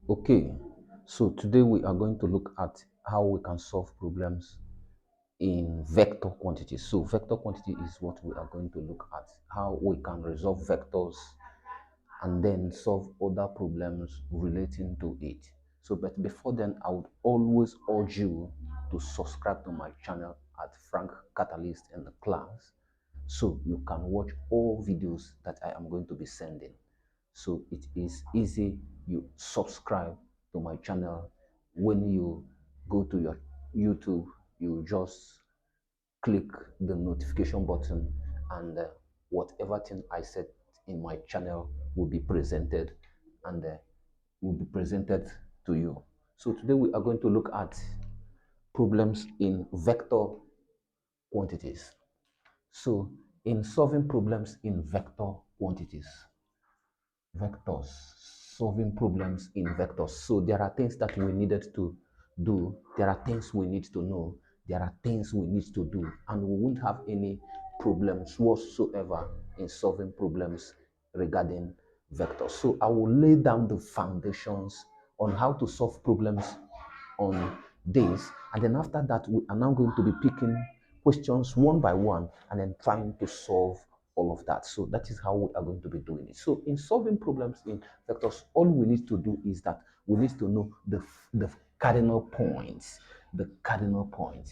Okay, so today we are going to look at how we can solve problems in vector quantity. So vector quantity is what we are going to look at, how we can resolve vectors and then solve other problems relating to it. So, but before then, I would always urge you to subscribe to my channel at Frank Catalyst in the class so you can watch all videos that I am going to be sending. So it is easy. You subscribe to my channel. When you go to your YouTube, you just click the notification button, and whatever thing I set in my channel will be presented, and will be presented to you. So today we are going to look at problems in vector quantities. So in solving problems in vector quantities, vectors, solving problems in vectors. So there are things that we needed to do, there are things we need to know, there are things we need to do, and we won't have any problems whatsoever in solving problems regarding vectors. So I will lay down the foundations on how to solve problems on this, and then after that we are now going to be picking questions one by one and then trying to solve all of that. So that is how we are going to be doing it. So in solving problems in vectors, all we need to do is that we need to know the cardinal points. The cardinal points.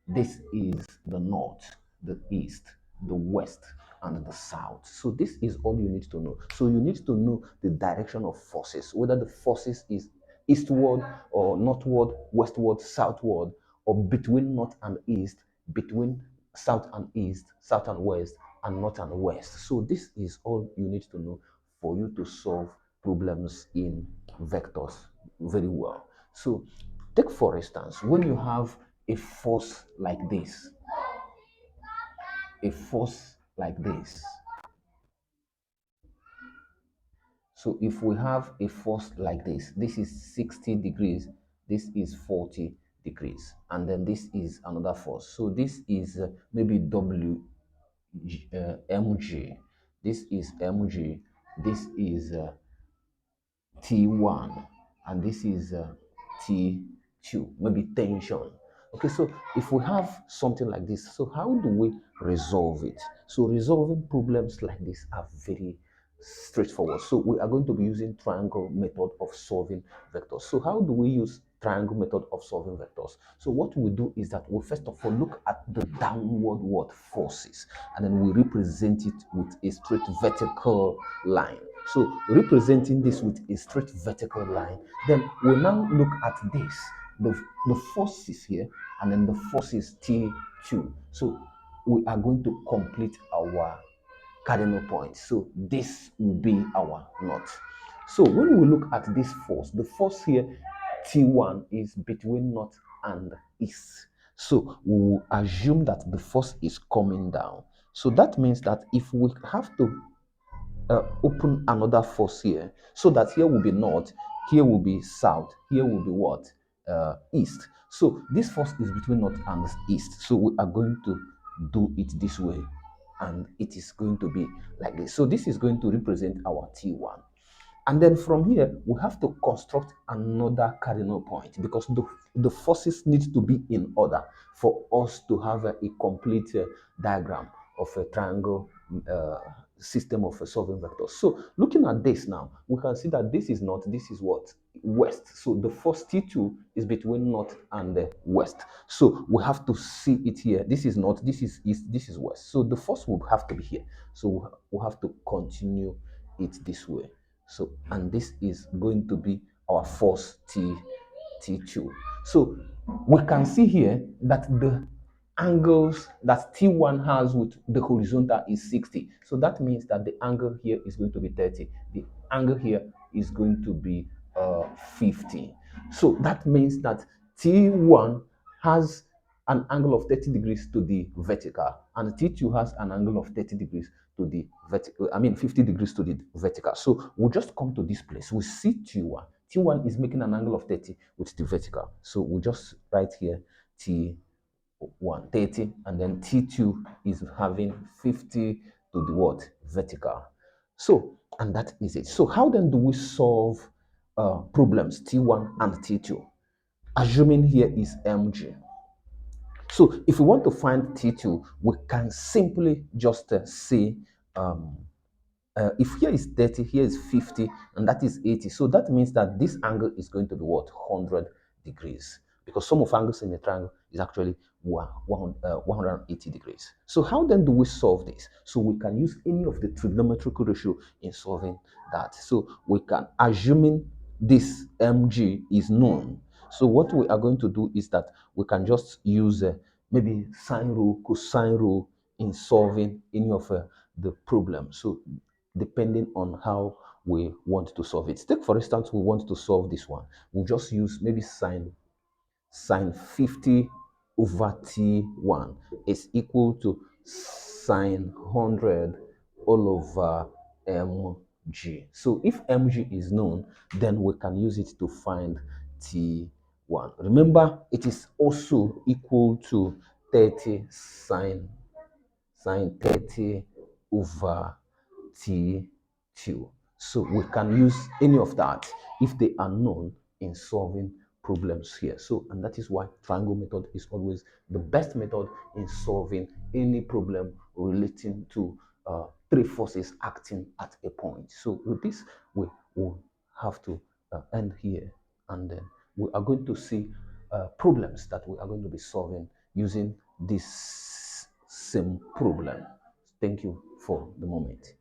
This is the north, the east, the west, and the south. So this is all you need to know. So you need to know the direction of forces, whether the forces is eastward or northward, westward, southward, or between north and east, between south and east, south and west, and north and west. So this is all you need to know for you to solve problems in vectors very well. So take for instance, when you have a force like this, a force like this. So if we have a force like this is 60 degrees, this is 40 degrees, and then this is another force. So this is maybe mg, this is mg, this is T1, and this is T2, maybe tension. Okay, so if we have something like this, so how do we resolve it? So resolving problems like this are very straightforward. So we are going to be using triangle method of solving vectors. So how do we use triangle method of solving vectors? So what we do is that we first of all look at the downward word forces, and then we represent it with a straight vertical line. So representing this with a straight vertical line, then we now look at this, the force is here, and then the force is T2. So we are going to complete our cardinal point. So this will be our knot. So when we look at this force, the force here, T1, is between north and east. So we will assume that the force is coming down. So that means that if we have to open another force here, so that here will be north, here will be south, here will be what? East. So this force is between north and east. So we are going to do it this way, and it is going to be like this. So this is going to represent our T1. And then from here, we have to construct another cardinal point, because the forces need to be in order for us to have a complete diagram of a triangle uh, system of solving vectors. So looking at this now, we can see that this is north, this is what? West. So the force T2 is between north and west. So we have to see it here. This is north, this is east, this is west. So the force will have to be here. So we have to continue it this way. So, and this is going to be our force T2. So we can see here that the angles that T1 has with the horizontal is 60. So that means that the angle here is going to be 30. The angle here is going to be 50. So that means that T1 has an angle of 30 degrees to the vertical, and T2 has an angle of 30 degrees to the vertical, 50 degrees to the vertical. So we'll just come to this place. We see T1. T1 is making an angle of 30 with the vertical. So we'll just write here T1, 30, and then T2 is having 50 to the what? Vertical. So, and that is it. So how then do we solve problems, T1 and T2. Assuming here is mg. So if we want to find T2, we can simply just say if here is 30, here is 50, and that is 80. So that means that this angle is going to be what? 100 degrees. Because sum of angles in a triangle is actually 180 degrees. So how then do we solve this? So we can use any of the trigonometrical ratio in solving that. So we can, assuming this mg is known. So what we are going to do is that we can just use maybe sine rule, cosine rule in solving any of the problem. So depending on how we want to solve it. Take for instance, we want to solve this one. We'll just use maybe sine 50 over t1 is equal to sine 100 all over mg. So if mg is known, then we can use it to find t1. Remember, it is also equal to 30 sine 30 over T2. So we can use any of that if they are known in solving problems here. So, and that is why triangle method is always the best method in solving any problem relating to three forces acting at a point. So with this, we will have to end here, and then we are going to see problems that we are going to be solving using this same problem. Thank you for the moment.